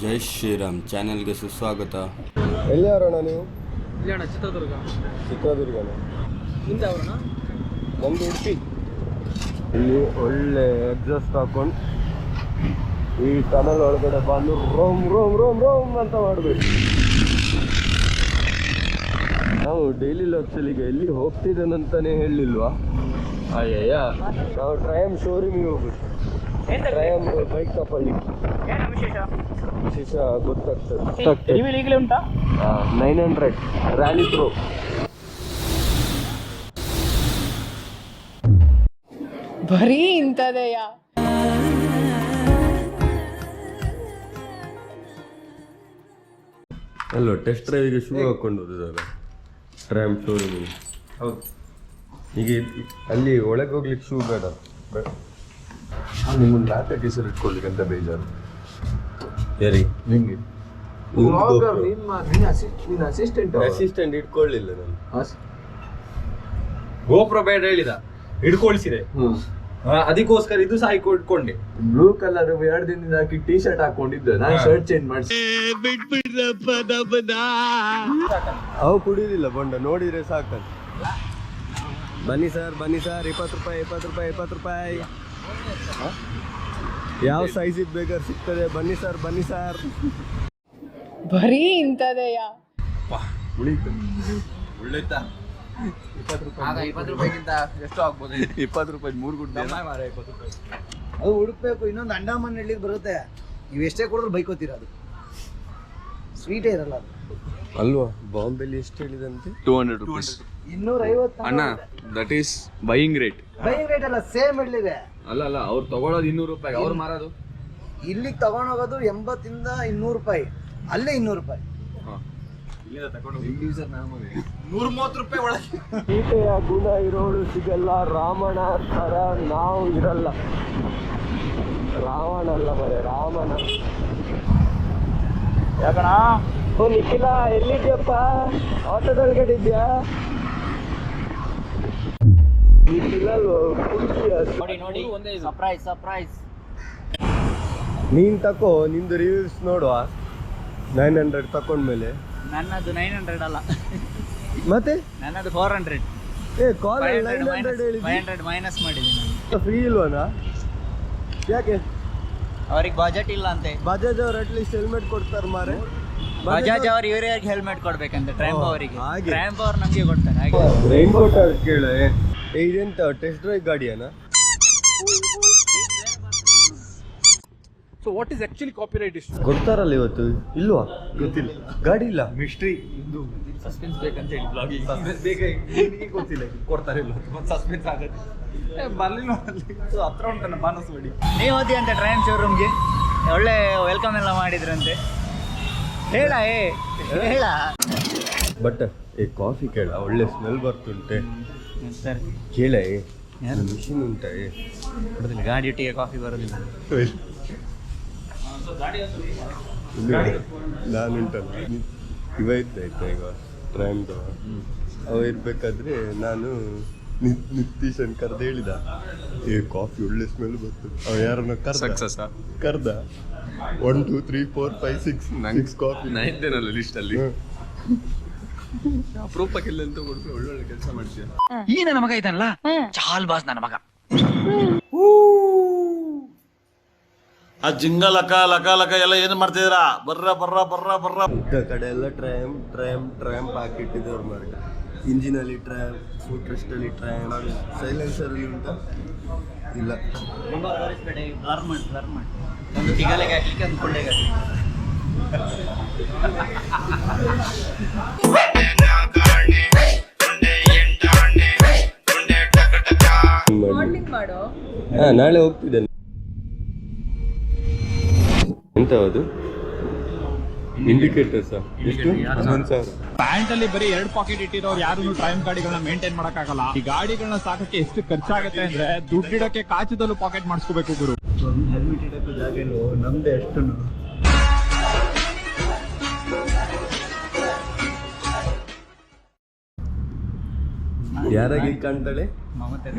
ಜೈ ಶ್ರೀರಾಮ್ ಚಾನೆಲ್ಗೆ ಸುಸ್ವಾಗತ. ಎಲ್ಲಿ ಯಾರೋಣ ನೀವು? ಇಲ್ಲ ಅಣ್ಣ, ಚಿತ್ರದುರ್ಗ. ಚಿತ್ರದುರ್ಗನ? ನಿಮ್ದು ಯಾವಣ್ಣ? ನಮ್ದು ಉಡುಪಿ. ಇಲ್ಲಿ ಒಳ್ಳೆ ಎಕ್ಸಾಸ್ಟ್ ಹಾಕೊಂಡು ಈ ಟನಲ್ ಒಳಗಡೆ ಬಂದು ರೋಮ್ ರೋಮ್ ರೋಮ್ ರೋಮ್ ಅಂತ ಮಾಡಬೇಕು. ನಾವು ಡೈಲಿ ಲಾಕ್ಸಲ್ಲಿಗೆ ಎಲ್ಲಿ ಹೋಗ್ತಿದ್ದೇನಂತಾನೆ ಹೇಳಿಲ್ವಾ? ಅಯ್ಯಯ್ಯ, ನಾವು ಟ್ರಯಮ್ ಶೋರೂಮಿಗೆ ಹೋಗ್ಬೇಕು. ಟ್ರಯಮ್ ಬೈಕ್ ತಗೊಳ್ಳಿ. ವಿಶೇಷ ಗೊತ್ತಾಗ್ತದೆ. ಈಗಲೇ ಉಂಟಾ? 900 ರ್ಯಾಲಿ ಪ್ರೋ. ಬರೀ ಇಂಥದೆಯಾ? ಅಲ್ಲೋ ಟೆಸ್ಟ್ ಡ್ರೈವಿಗೆ ಶೂ ಹಾಕೊಂಡು ಹೋದಲ್ಲ ಟ್ರ್ಯಾಮ್ ಶೋರೂಮಿಗೆ. ಹೌದು. ಈಗ ಅಲ್ಲಿ ಒಳಗೆ ಹೋಗ್ಲಿಕ್ಕೆ ಶೂ ಬೇಡ. ನಿಮ್ಮೊಂದು ಲ್ಯಾಪ್ಟಾಪ್ ಹೆಸರು ಇಟ್ಕೊಳ್ಲಿಕ್ಕೆ ಅಂತ ಬೇಜಾರು ಯಾರಿ? ನಿಂಗೆ ಅಸಿಸ್ಟೆಂಟ್ ಇಟ್ಕೊಳ್ಳಿಲ್ಲ ನಾನು. ಗೋಪ್ರೋ ಬೇಡ ಹೇಳಿದ, ಹಿಡ್ಕೊಳ್ಸಿದೆ. ಅದಕ್ಕೋಸ್ಕರ ಇದು ಸಹ ಇಟ್ಕೊಂಡೆ. ಬ್ಲೂ ಕಲರ್ 2 ದಿನದಿಂದ ಹಾಕಿ ಟೀ ಶರ್ಟ್ ಹಾಕೊಂಡಿದ್ದೆ, ನಾನು ಶರ್ಟ್ ಚೇಂಜ್ ಮಾಡಿಸಿ. ಅವು ಕುಡಿಯೋದಿಲ್ಲ ಬೊಂಡ, ನೋಡಿದ್ರೆ ಸಾಕಲ್ಲ. ಬನ್ನಿ ಸರ್ 20 ರೂಪಾಯಿ. ಯಾವ ಸೈಜ್ ಇದ್ ಬೇಕಾದ್ರೆ ಸಿಗ್ತದೆ. ಬನ್ನಿ ಸರ್. ಬರೀ ಇಂಥದೆಯಾ? ಉಳಿತಾ 20 ರೂಪಾಯಿಗಿಂತ ಎಷ್ಟು ಆಗ್ಬೋದು? 20 ರೂಪಾಯಿ 3 ಗುಡ್ಡ. ಅದು ಹುಡುಕ್ಬೇಕು. ಇನ್ನೊಂದು ಅಂಡಮಾನ್ ಹಳ್ಳಿಗೆ ಬರುತ್ತೆ, ನೀವು ಎಷ್ಟೇ ಕೊಡಿದ್ರು ಬೈಕೋತೀರ, ಅದು ಸ್ವೀಟೇ ಇರಲ್ಲ ಅದು. ಅಲ್ವಾ? ಬಾಂಬೆಲಿ ಎಷ್ಟು ಹೇಳಿದಂತೆ? 200 ರೂಪೀಸ್. 250 ಅಣ್ಣ, that is buying rate. Buying rate ಅಲ್ಲ, ಸೇಮ್ ಇಲ್ಲಿದೆ. ಅಲ್ಲ ಅವ್ರು ತಗೊಳ್ಳೋದು 200 ರೂಪಾಯಿ, ಅವ್ರು ಮಾರೋದು ಇಲ್ಲಿಗೆ ತಗೊಂಡೋಗೋದು 80 ಇಂದ 200 ರೂಪಾಯಿ, ಅಲ್ಲೇ 200 ರೂಪಾಯಿ. 130 ರೂಪಾಯಿ ಒಳಗೆ. ಸೀತೆಯ ಗುಣ ಇರೋಳು ಸಿಗಲ್ಲ, ರಾಮನ ಥರ ನಾವು ಇರಲ್ಲ. ರಾವಣ ಅಲ್ಲ ಬರೇ ರಾಮನ. ಯಾಕಣ? ಓ ನಿಖಿಲ, ಎಲ್ಲಿದ್ಯಪ್ಪ? ಆಟೋದೊಳಗಡೆ ಇದ್ಯಾ? ನಿಖಿಲ ನೋಡಿ ಒಂದೇ ಸರ್ಪ್ರೈಸ್. ನೀನ್ ತಕೋ, ನಿಂದು ರಿವ್ಯೂಸ್ ನೋಡುವ. 900 ತಕೊಂಡ್ಮೇಲೆ. ನನ್ನದು 900 ಅಲ್ಲ, ಮತ್ತೆ ನನ್ನದು 400. ಕಾಲ್ 900 ಹೇಳಿದ್ವಿ. 500 ಮೈನಸ್ ಮಾಡಿದ್ದೀನಿ. ಫ್ರೀ ಇಲ್ವನಾ? ಯಾಕೆ? ಅವ್ರಿಗೆ ಬಜೆಟ್ ಇಲ್ಲ ಅಂತೆ. ಬಜಾಜ್ ಅವ್ರು ಅಟ್ಲೀಸ್ಟ್ ಹೆಲ್ಮೆಟ್ ಕೊಡ್ತಾರೆ ಮಾರೆ. ಬಜಾಜ್ ಅವ್ರು ಇವರಿಗೆ ಹೆಲ್ಮೆಟ್ ಕೊಡ್ಬೇಕಂತೆ, ಟ್ರ್ಯಾಂಪ್ ಅವರಿಗೆ. ಹಾಗೆ. ಟ್ರ್ಯಾಂಪ್ ಅವ್ರು ನಮಗೆ ಕೊಡ್ತಾರೆ ಹಾಗೆ. ರೈನ್ ಕೋಟ್ ಕೇಳ. ಇದೆಂತ ಟೆಸ್ಟ್ ಡ್ರೈವ್ ಗಾಡಿಯಾನ? So what is actually copyright issue? ಕೊಡ್ತಾರಲ್ಲ ಇವತ್ತು, ಇಲ್ವಾ? ಗೊತ್ತಿಲ್ಲ, ಗಾಡಿ ಇಲ್ಲ. ಮಿಸ್ಟ್ರಿ ಇದು ಸಸ್ಪೆನ್ಸ್ ಬೇಕಂತ ಹೇಳಿ ಬ್ಲಾಗಿಂಗ್ ಸಸ್ಪೆನ್ಸ್ ನಿನಗೆ ಗೊತ್ತಿಲ್ಲ ಕೊಡ್ತಾರೆ ಇಲ್ಲ ಮತ್ತೆ ಸಸ್ಪೆನ್ಸ್ ಆಗುತ್ತೆ. ಬರ್ಲಿಲ್ಲ ಹತ್ರ ಉಂಟನ್ನ ಬಾನಸ್ ಮಾಡಿ. ನೀವು ಹೋದಿ ಅಂತ ಟ್ರಯಮ್ ಶೋರೂಮ್ಗೆ, ಒಳ್ಳೆ ವೆಲ್ಕಮ್ ಎಲ್ಲ ಮಾಡಿದ್ರಂತೆ. ಹೇಳ. ಬಟ್ ಕಾಫಿ ಕೇಳ, ಒಳ್ಳೆ ಸ್ಮೆಲ್ ಬರ್ತುಂಟೆ. ಸರ್ ಕೇಳ, ಮಿಷಿನ್ ಉಂಟ? ಬರೋದಿಲ್ಲ, ಗಾಡಿ ಒಟ್ಟಿಗೆ ಕಾಫಿ ಬರೋದಿಲ್ಲ. ನಾನುಂಟಲ್ಲ, ಇವ ಇದ್ದಾಯ್ತಾ ಈಗ ಟ್ರೈನ್ದು. ಅವ ಇರ್ಬೇಕಾದ್ರೆ ನಾನು ನಿತೀಶನ್ ಕರ್ದು ಹೇಳಿದ, ಕಾಫಿ ಒಳ್ಳೆ ಸ್ಮೆಲ್ ಬರ್ತು. ಅವ ಯಾರನ್ನ ಕರ್ದ 1 2 3 4 5 6 ಕಾಫಿ. ನಾ ಇದ್ದೇನಲ್ಲ ಲಿಸ್ಟ್ ಅಲ್ಲಿ. ಅಪರೂಪಕ್ಕೆಲ್ಲ ಅಂತ ಕೊಡ್ಬೇಕು, ಒಳ್ಳೊಳ್ಳೆ ಕೆಲಸ ಮಾಡ್ತೀಯ. ಈ ನನ್ನ ಮಗ ಇದ್ದಾನಲ್ಲ, ಚಾಲ್ ಬಾಸ್ ನನ್ನ ಮಗ. ಆ ಜಿಂಗ ಲಕ ಲಕ ಲಕ ಎಲ್ಲ ಏನು ಮಾಡ್ತಿದ್ದೀರಾ? ಬರ್ರ ಉದ್ದ ಕಡೆ ಎಲ್ಲ ಟ್ರ್ಯಾಂಪ್ ಹಾಕಿಟ್ಟಿದ್ದವ್ರು ಮಾರ್ಗ. ಇಂಜಿನಲ್ಲಿ ಟ್ರ್ಯಾಂಪ್, ಫುಟ್ ರೆಸ್ಟಲ್ಲಿ ಟ್ರ್ಯಾಂಪ್, ಸೈಲೆನ್ಸರಲ್ಲಿ ಉಂಟಾ? ಇಲ್ಲ. ಬ್ಲರ್ ಮಾಡಿ ಒಂದು ಟಿಗಲೆಗೆ ಹಾಕ್ಲಿಕ್ಕೆ, ಒಂದು ಕೊಳ್ಳೆಗೆ ನಾಳೆ ಹೋಗ್ತಿದ್ದೇನೆ. ಎಂತ ಅದು? ಇಂಡಿಕೇಟರ್ಸ್ ಎಷ್ಟು? 11,000. ಪ್ಯಾಂಟ್ ಅಲ್ಲಿ ಬರೀ 2 ಪಾಕೆಟ್ ಇಟ್ಟಿರೋರು ಯಾರು ಟ್ರೈಮ್ ಗಾಡಿಗಳನ್ನ ಮೇಂಟೈನ್ ಮಾಡಕ್ಕಾಗಲ್ಲ. ಈ ಗಾಡಿಗಳನ್ನ ಸಾಕಕ್ಕೆ ಎಷ್ಟು ಖರ್ಚಾಗುತ್ತೆ ಅಂದ್ರೆ ದುಡ್ಡಿಡಕ್ಕೆ ಕಾಚದಲ್ಲೂ ಪಾಕೆಟ್ ಮಾಡಿಸ್ಕೋಬೇಕು ಗುರು. ಹೆಲ್ಮೆಟ್ ಇಡಕ್ಕೂ ಜಾಗ ಇಲ್ವೋ ನಮ್ದೆ ಎಷ್ಟು? ಯಾರಾಗಿ ಕಾಣ್ತಾಳೆ? ಮಮತೆ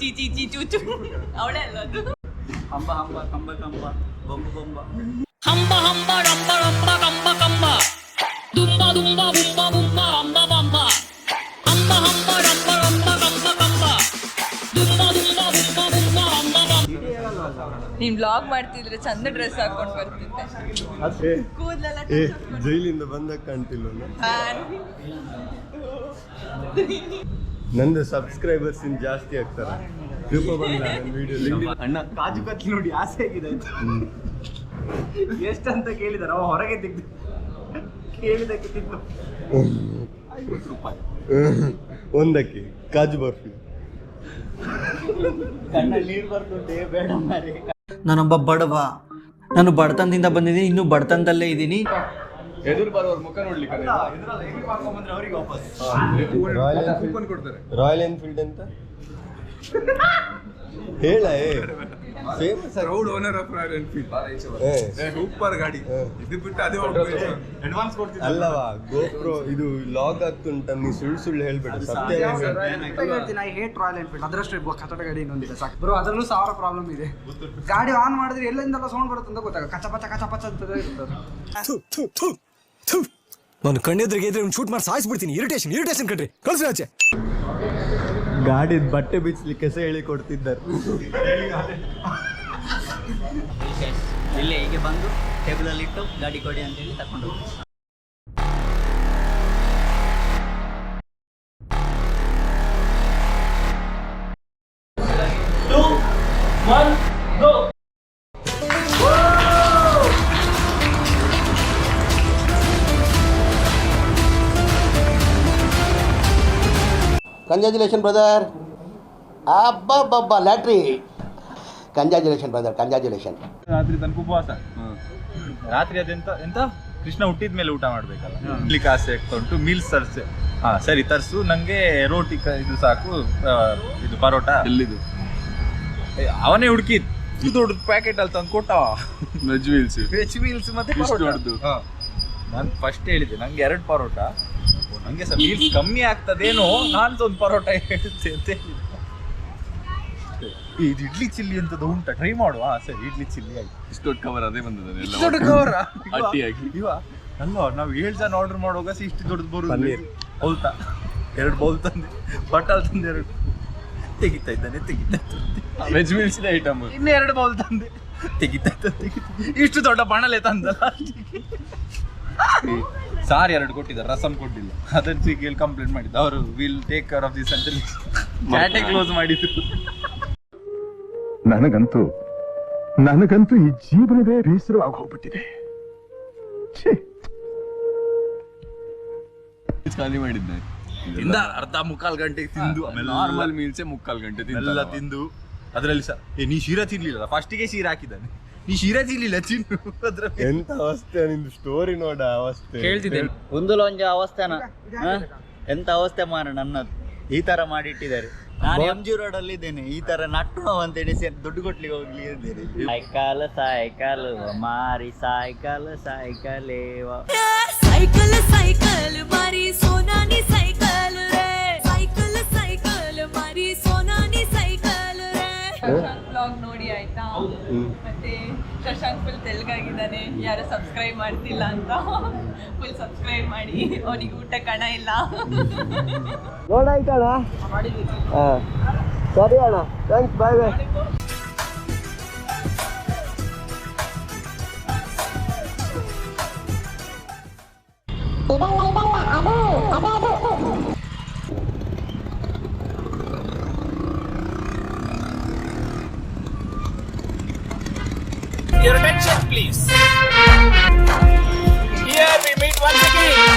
ಚೀಚಿ ಅವಳೇ ಅಲ್ಲ ಅದು. ಹಂಬ ಹಂಬ ಕಂಬ ಕಂಬ ಬೊಂಬ ಬೊಂಬ ಹಂಬ ಹಂಬ ಡಂಬ ಡಂಬ ಕಂಬ ಕಂಬ ದುಂಬ ದುಂಬ ಬುಂಬ ಬುಂಬ ಹಂಬ ಬಂಬ ಹಂಬ ಹಂಬ ಡಂಬ ಡಂಬ ಕಂಬ ಕಂಬ ದುಂಬ ದುಂಬ ಬುಂಬ ಬುಂಬ ಹಂಬ ಬಂಬ. ನೀನ್ ಬ್ಲಾಗ್ ಮಾಡ್ತಿದ್ರೆ ಚಂದ ಡ್ರೆಸ್ ಹಾಕೊಂಡ್ ಬರ್ತಿದ್ದೆ. ಅದೇ ಕೂದಲೆಲ್ಲ ಜೈಲಿಂದ ಬಂದಾಗ ಕಾಣ್ತಿಲ್ಲ ನಂದು ಸಬ್ಸ್ಕ್ರೈಬರ್ಸ್ ಇನ್ ಜಾಸ್ತಿ ಆಗ್ತಾರೆ. ಕೃಪ ಬಂದ ನನ್ನ ವಿಡಿಯೋ ಅಣ್ಣ ಕಾಜು ಕತ್ಲಿ ನೋಡಿ ಆಸೆ ಆಗಿದೆ ಆಯ್ತು. ಎಷ್ಟಂತ ಕೇಳಿದಾರೆ ಅವ ಹೊರಗೆ ತೆಗ್ದು ಕೇಳಿದಕ್ಕೆ ತಿಂದು 50 ರೂಪಾಯಿ ಒಂದಕ್ಕೆ ಕಾಜು ಬರ್ಫಿ. ಕಣ್ಣಲ್ಲಿ ನೀರು ಬರ್ತುಂಟೆ ಬೇಡ ಮಾರಿ. ನಾನೊಬ್ಬ ಬಡವ, ನಾನು ಬಡತನದಿಂದ ಬಂದಿದ್ದೀನಿ, ಇನ್ನೂ ಬಡತನದಲ್ಲೇ ಇದ್ದೀನಿ. ಎದುರು ಬರೋರ್ ಮುಖ ನೋಡ್ಲಿಕ್ಕೆ ಬಂದ್ರೆ ಅವರಿಗೆ ವಾಪಸ್ ರಾಯಲ್ ಎನ್ಫೀಲ್ಡ್ ಅಂತ ಹೇಳ famous proud owner of royal Enfield. Super ಗಾಡಿ. ಇದು ಬಿಟ್ಟು ಅದೇ ಅಡ್ವಾನ್ಸ್ ಕೊಡ್ತಿದ್ದೆ ಅಲ್ಲವಾ ಗೋಪ್ರೋ ಇದು ಲಾಗ್ ಆಗ್ತುಂಟ. ನೀ ಸುಳ್ಳು ಹೇಳ್ಬೇಡ, ಸತ್ಯ ಹೇಳ್ತೀನಿ, ಐ ಹೇಟ್ ರಾಯಲ್ ಎನ್ಫೀಲ್ಡ್. ಅದರಷ್ಟು ಕಚಟ ಗಾಡಿ ಇನ್ನೊಂದಿದೆ ಸಾಕು ಬ್ರೋ. ಅದರಲ್ಲೂ 1000 ಪ್ರಾಬ್ಲಮ್ ಇದೆ. ಗಾಡಿ ಆನ್ ಮಾಡಿದ್ರೆ ಎಲ್ಲೆಂದೆಲ್ಲ ಸೌಂಡ್ ಬರುತ್ತೆ ಅಂತ ಗೊತ್ತಾಗ. ಕಚ ಪಚ ಅಂತದೇ ಇರ್ತದೆ. ನಾನು ಕಣ್ಣೆದ್ರಿಗೆ ಇದ್ರೆ ಶೂಟ್ ಮಾಡಿ ಸಾಯಿಸ್ಬಿಡ್ತೀನಿ. ಇರಿಟೇಷನ್ ಕಣ್ರಿ, ಕಳ್ಸಿ ಆಚೆ. ಗಾಡಿ ಬಟ್ಟೆ ಬಿಚ್ಚಲಿಕ್ಕೆ ಸಹ ಹೇಳಿ ಕೊಡ್ತಿದ್ದಾರೆ. ಇಲ್ಲಿ ಹೀಗೆ ಬಂದು ಟೇಬಲಲ್ಲಿ ಇಟ್ಟು ಗಾಡಿ ಕೊಡಿ ಅಂತೇಳಿ ತಗೊಂಡು ಕಂಗ್ರ್ಯಾಚುಲೇಷನ್ ಬ್ರದರ್. ಅಬ್ಬಬ್ಬಬ್ಬ ಲ್ಯಾಟ್ರಿ. Congratulation brother, congratulation. ರಾತ್ರಿ ತನಕ ಉಪವಾಸ. ರಾತ್ರಿ ಅದೆಂತ ಎಂತ ಕೃಷ್ಣ ಹುಟ್ಟಿದ ಮೇಲೆ ಊಟ ಮಾಡ್ಬೇಕಲ್ಲ. ಇಡ್ಲಿಕ್ಕೆ ಆಸೆ ಆಗ್ತಾ ಉಂಟು. ಮೀಲ್ಸ್ ತರ್ಸೆ. ಸರಿ ತರ್ಸು, ನಂಗೆ ರೋಟಿ ಇದು ಸಾಕು, ಇದು ಪರೋಟ. ಎಲ್ಲಿದು ಅವನೇ ಹುಡುಕಿದ್ ದೊಡ್ಡ ಪ್ಯಾಕೆಟ್ ಅಲ್ಲಿ ತಂದು ಕೊಟ್ಟ. ವೆಜ್ ಮೀಲ್ಸ್ ಮತ್ತೆ ನಾನು ಫಸ್ಟ್ ಹೇಳಿದೆ ನಂಗೆ 2 ಪರೋಟ, ನಂಗೆ ಸಹ ಮೀಲ್ಸ್ ಕಮ್ಮಿ ಆಗ್ತದೇನೋ, ನಾನು ಒಂದು ಪರೋಟ ಹೇಳ್ತೆ ಅಂತ ಹೇಳಿದೆ. ಇದು ಇಡ್ಲಿ ಚಿಲ್ಲಿ ಅಂತದ್ದು ಉಂಟಾ, ಟ್ರೈ ಮಾಡುವ. ಸರಿ ಇಡ್ಲಿ ಚಿಲ್ಲಿ ಆಯ್ತು. ಇಷ್ಟು ದೊಡ್ಡ ಕವರ್ ಅದೇ ಬಂದದ. ದೊಡ್ಡ ಕವರ್ ಇವ ಅಲ್ಲ, ನಾವು 7 ಜನ ಆರ್ಡರ್ ಮಾಡುವಾಗ ಇಷ್ಟು ದೊಡ್ಡದು ಬರುದು. ಬೌಲ್ತಾ 2 ಬೌಲ್ ತಂದೆ, ಬಟಲ್ ತಂದೆ 2 ತೆಗಿತಾ ಇದ್ದಾನೆ. ವೆಜ್ ಮೀಲ್ಸ್ ಐಟಮ್ ಇನ್ನು 2 ಬೌಲ್ ತಂದೆ, ತೆಗಿತಾ ಇಷ್ಟು ದೊಡ್ಡ ಬಾಣಲೆ ತಂದಲ್ಲ. ಸಾರಿ 2 ಕೊಟ್ಟಿದ್ದಾರೆ, ರಸಂ ಕೊಟ್ಟಿಲ್ಲ. ಅದನ್ನು ಸ್ವಿಗ್ಗಿಯಲ್ಲಿ ಕಂಪ್ಲೇಂಟ್ ಮಾಡಿದ್ದು. ಅವರು will take care of this ಅಂತ ಚಾಟೆ ಕ್ಲೋಸ್ ಮಾಡಿದ್ರು. ನನಗಂತೂ ಈ ಜೀವನವೇ ಬೇಸರವಾಗಿ ಹೋಗ್ಬಿಟ್ಟಿದೆ. ಖಾಲಿ ಮಾಡಿದ್ದೆ. ಇಂದ ಅರ್ಧ ಮುಕ್ಕಾಲು ಗಂಟೆಗೆ ತಿಂದು ಆಮೇಲೆ ನಾರ್ಮಲ್ ಮೀಲ್ಸೇ 3/4 ಗಂಟೆ ಎಲ್ಲ ತಿಂದು ಅದರಲ್ಲಿ ಸಹ ನೀ ಶಿರಾ ತಿನ್ಲಿಲ್ಲ. ಫಸ್ಟಿಗೆ ಶಿರಾ ಹಾಕಿದ್ದಾನೆ, ನೀ ಶಿರಾ ತಿನ್ಲಿಲ್ಲ ತಿನ್ನು. ಅದ್ರ ಎಂತ ಅವಸ್ಥೆ ನಿಂದು ಸ್ಟೋರಿ ನೋಡ. ಅವಸ್ಥೆ ಹೇಳ್ತಿದ್ದೇನೆ ಒಂದು ಲೊಂಜ ಅವಸ್ಥೆನ ಎಂತ ಅವಸ್ಥೆ ಮಾರ ನನ್ನದು. ಈ ತರ ಮಾಡಿಟ್ಟಿದ್ದಾರೆ. ನಾನು MG ರೋಡ್ ಅಲ್ಲಿ ಇದ್ದೇನೆ, ಈ ತರ ನಟ್ಟು ಅಂತ ಎಣಿಸಿ ದುಡ್ಡು ಕೊಟ್ಲಿಕ್ಕೆ ಹೋಗ್ಲಿ ಇದ್ದೇನೆ. ಸೈಕಲ್ ಮಾರಿ ಸೈಕಲ್ ಸೈಕಲ್ ಮಾರಿ ಸೋನಾನಿ ಸೈಕಲ್ ರೇ ಸೈಕಲ್ ಮಾರಿ ಸೋನಾನಿ ಸೈಕಲ್ ರೇ. ಶಶಾಂಕ್ ಬ್ಲಾಗ್ ನೋಡಿ ಆಯ್ತಾ? ಮತ್ತೆ ಶಶಾಂಕ್ ಫುಲ್ ತೆಲುಗಾಗಿದ್ದಾನೆ, ಯಾರು ಸಬ್ಸ್ಕ್ರೈಬ್ ಮಾಡ್ತಿಲ್ಲ ಅಂತ ಫುಲ್ ಸಬ್ಸ್ಕ್ರೈಬ್ ಮಾಡಿ. ಅವನಿಗೆ ಊಟ ಕಣ ಇಲ್ಲ. ನೋಡಾಯ್ತಣ್ಣ. ಸರಿ ಅಣ್ಣ, thanks, bye bye. Your attention please. Here we meet once again.